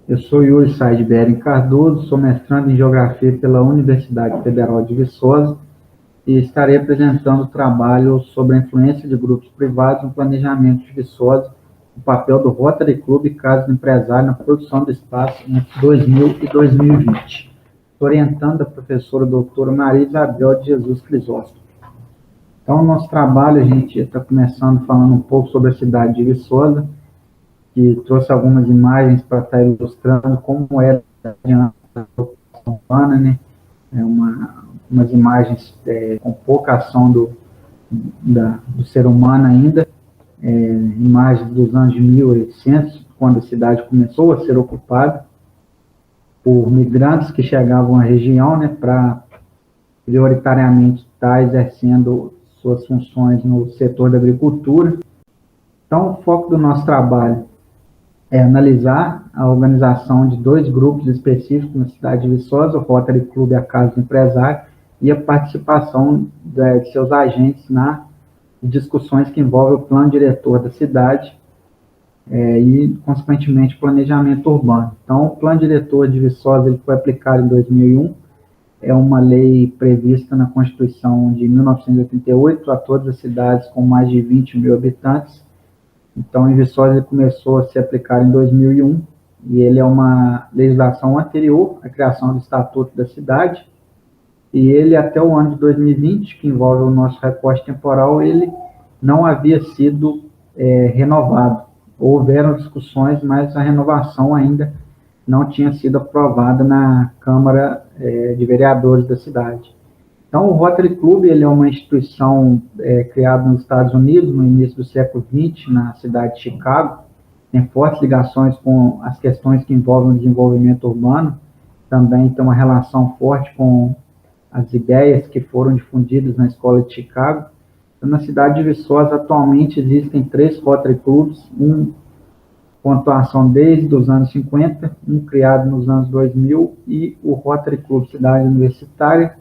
Eu sou Yuri Said Beren Cardoso, sou mestrando em Geografia pela Universidade Federal de Viçosa e estarei apresentando o trabalho sobre a influência de grupos privados no planejamento de Viçosa, o papel do Rotary Club e Casa do Empresário na produção do espaço entre 2000 e 2020, orientando a professora doutora Maria Isabel de Jesus Crisóstomo. Então, o nosso trabalho, a gente está começando falando um pouco sobre a cidade de Viçosa, que trouxe algumas imagens para estar ilustrando como era a ocupação humana, né? Umas imagens com pouca ação do ser humano ainda, imagens dos anos de 1800, quando a cidade começou a ser ocupada por migrantes que chegavam à região, né, para prioritariamente estar exercendo suas funções no setor da agricultura. Então, o foco do nosso trabalho é analisar a organização de dois grupos específicos na cidade de Viçosa, o Rotary Club e a Casa do Empresário, e a participação de seus agentes na discussões que envolvem o plano diretor da cidade e, consequentemente, planejamento urbano. Então, o plano diretor de Viçosa ele foi aplicado em 2001, é uma lei prevista na Constituição de 1988 a todas as cidades com mais de 20 mil habitantes. Então, em Viçosa ele começou a ser aplicado em 2001 e ele é uma legislação anterior à criação do Estatuto da Cidade e ele até o ano de 2020, que envolve o nosso recorte temporal, ele não havia sido renovado. Houveram discussões, mas a renovação ainda não tinha sido aprovada na Câmara de Vereadores da cidade. Então, o Rotary Club ele é uma instituição criada nos Estados Unidos no início do século XX, na cidade de Chicago. Tem fortes ligações com as questões que envolvem o desenvolvimento urbano. Também tem uma relação forte com as ideias que foram difundidas na escola de Chicago. Então, na cidade de Viçosa, atualmente existem 3 Rotary Clubs, um com atuação desde os anos 50, um criado nos anos 2000 e o Rotary Club Cidade Universitária,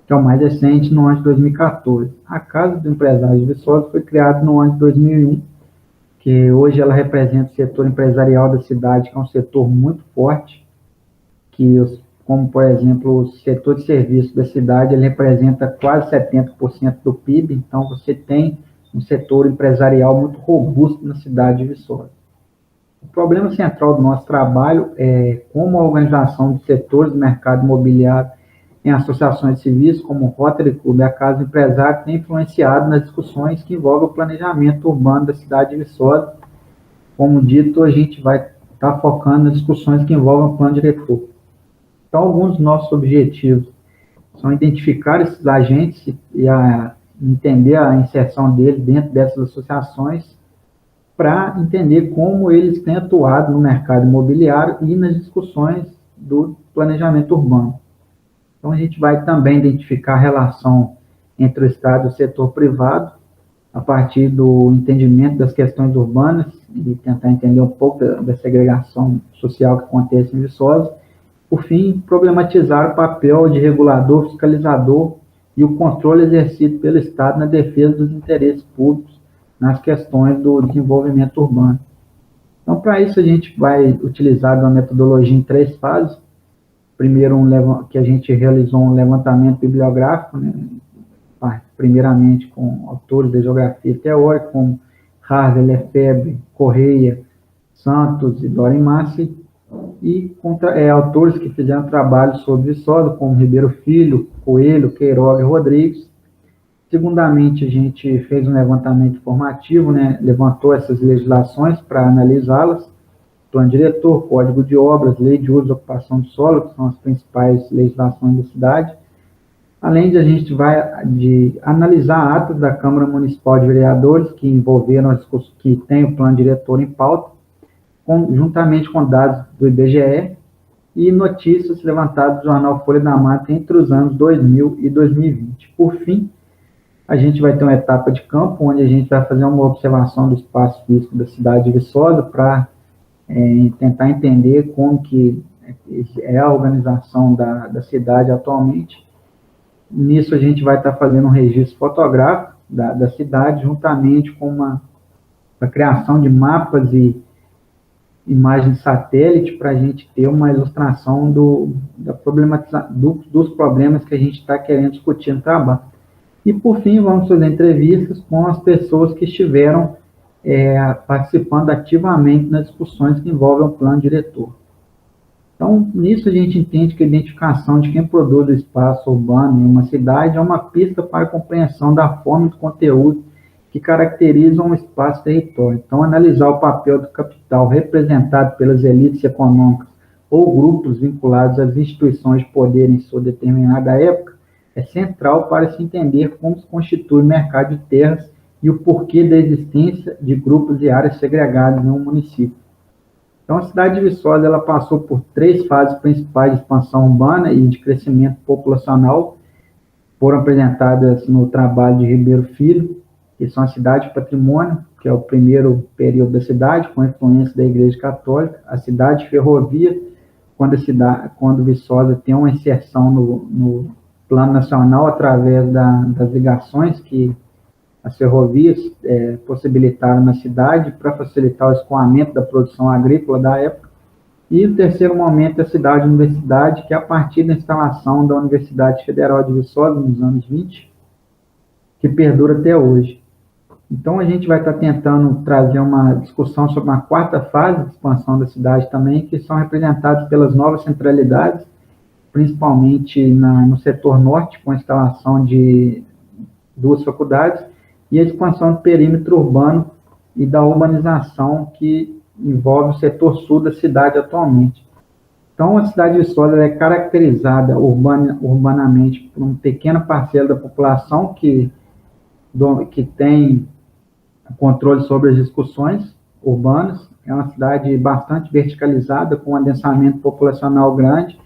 que é o mais recente, no ano de 2014. A Casa do Empresário de Viçosa foi criada no ano de 2001, que hoje ela representa o setor empresarial da cidade, que é um setor muito forte, como, por exemplo, o setor de serviços da cidade, ele representa quase 70% do PIB, então você tem um setor empresarial muito robusto na cidade de Viçosa. O problema central do nosso trabalho é como a organização de setores do mercado imobiliário em associações civis, como o Rotary Club e a Casa do Empresário, tem influenciado nas discussões que envolvem o planejamento urbano da cidade de Viçosa. Como dito, a gente vai estar focando nas discussões que envolvem o plano diretor. Então, alguns dos nossos objetivos são identificar esses agentes e entender a inserção deles dentro dessas associações, para entender como eles têm atuado no mercado imobiliário e nas discussões do planejamento urbano. Então, a gente vai também identificar a relação entre o Estado e o setor privado, a partir do entendimento das questões urbanas e tentar entender um pouco da segregação social que acontece em Viçosa. Por fim, problematizar o papel de regulador, fiscalizador e o controle exercido pelo Estado na defesa dos interesses públicos nas questões do desenvolvimento urbano. Então, para isso, a gente vai utilizar uma metodologia em 3 fases. Primeiro, que a gente realizou um levantamento bibliográfico, né, primeiramente com autores de geografia teórica, como Harvey, Lefebvre, Correia, Santos e Dorin Massi, e autores que fizeram trabalho sobre Viçosa, como Ribeiro Filho, Coelho, Queiroga e Rodrigues. Segundamente, a gente fez um levantamento informativo, né, levantou essas legislações para analisá-las, plano diretor, código de obras, lei de uso e ocupação do solo, que são as principais legislações da cidade. Além de a gente analisar atos da Câmara Municipal de Vereadores que envolveram, que tem o plano diretor em pauta, juntamente com dados do IBGE e notícias levantadas do jornal Folha da Mata entre os anos 2000 e 2020. Por fim, a gente vai ter uma etapa de campo, onde a gente vai fazer uma observação do espaço físico da cidade de Viçosa, para tentar entender como que é a organização da cidade atualmente. Nisso, a gente vai estar fazendo um registro fotográfico da cidade, juntamente com a criação de mapas e imagem de satélite para a gente ter uma ilustração dos problemas que a gente está querendo discutir no trabalho. E, por fim, vamos fazer entrevistas com as pessoas que estiveram participando ativamente nas discussões que envolvem o plano diretor. Então, nisso a gente entende que a identificação de quem produz o espaço urbano em uma cidade é uma pista para a compreensão da forma e do conteúdo que caracterizam um espaço-território. Então, analisar o papel do capital representado pelas elites econômicas ou grupos vinculados às instituições de poder em sua determinada época é central para se entender como se constitui o mercado de terras e o porquê da existência de grupos e áreas segregadas em um município. Então, a cidade de Viçosa ela passou por 3 fases principais de expansão urbana e de crescimento populacional, foram apresentadas no trabalho de Ribeiro Filho, que são a cidade patrimônio, que é o primeiro período da cidade, com influência da Igreja Católica, a cidade ferrovia, quando Viçosa tem uma inserção no plano nacional através das ligações que as ferrovias possibilitaram na cidade para facilitar o escoamento da produção agrícola da época. E o terceiro momento é a cidade-universidade, que é a partir da instalação da Universidade Federal de Viçosa, nos anos 20, que perdura até hoje. Então, a gente vai estar tentando trazer uma discussão sobre uma 4ª fase de expansão da cidade também, que são representadas pelas novas centralidades, principalmente no setor norte, com a instalação de 2 faculdades, e a expansão do perímetro urbano e da urbanização que envolve o setor sul da cidade atualmente. Então, a cidade de Viçosa é caracterizada urbanamente por uma pequena parcela da população que tem controle sobre as discussões urbanas. É uma cidade bastante verticalizada, com um adensamento populacional grande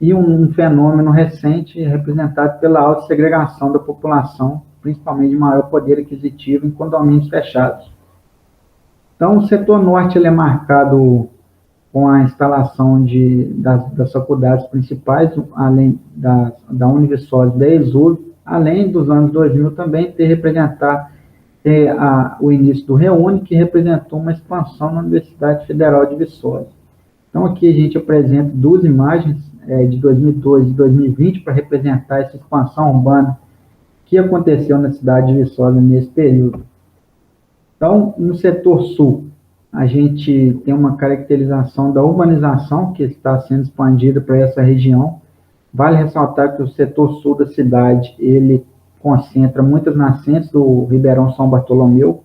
e um fenômeno recente representado pela alta segregação da população, principalmente de maior poder aquisitivo em condomínios fechados. Então, o setor norte ele é marcado com a instalação das faculdades principais, além da Univiçosa e da Exurb, além dos anos 2000 também o início do Reúne, que representou uma expansão na Universidade Federal de Viçosa. Então, aqui a gente apresenta 2 imagens de 2002 e 2020 para representar essa expansão urbana que aconteceu na cidade de Viçosa nesse período. Então, no setor sul, a gente tem uma caracterização da urbanização que está sendo expandida para essa região. Vale ressaltar que o setor sul da cidade, ele concentra muitas nascentes do Ribeirão São Bartolomeu,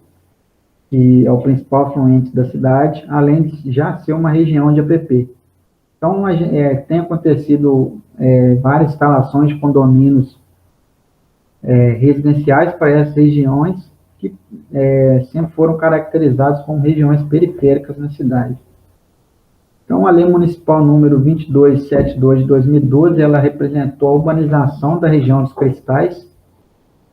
que é o principal afluente da cidade, além de já ser uma região de APP. Então, tem acontecido várias instalações de condomínios residenciais para essas regiões, que sempre foram caracterizadas como regiões periféricas na cidade. Então, a Lei Municipal número 2272 de 2012, ela representou a urbanização da região dos Cristais,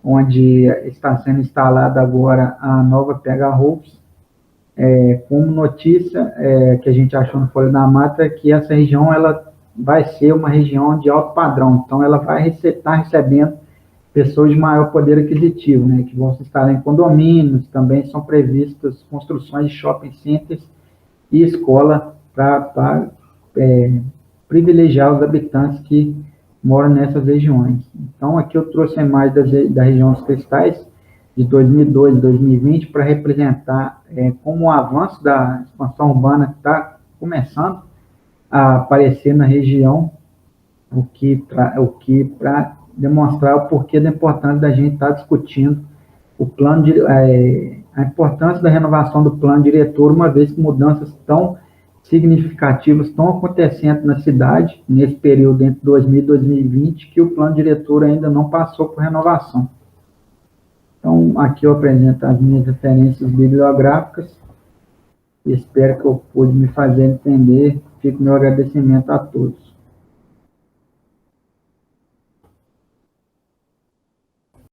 onde está sendo instalada agora a nova PH Hopes. Como notícia que a gente achou no Folha da Mata, que essa região ela vai ser uma região de alto padrão, então ela vai estar recebendo pessoas de maior poder aquisitivo, né, que vão se instalar em condomínios. Também são previstas construções de shopping centers e escola para privilegiar os habitantes que moram nessas regiões. Então, aqui eu trouxe a imagem da região dos Cristais, de 2002 e 2020, para representar como o avanço da expansão urbana está começando a aparecer na região, o que para demonstrar o porquê da importância da gente estar discutindo a importância da renovação do plano diretor, uma vez que mudanças tão significativas estão acontecendo na cidade, nesse período entre 2000 e 2020, que o plano diretor ainda não passou por renovação. Então, aqui eu apresento as minhas referências bibliográficas, espero que eu pude me fazer entender. Fico meu agradecimento a todos.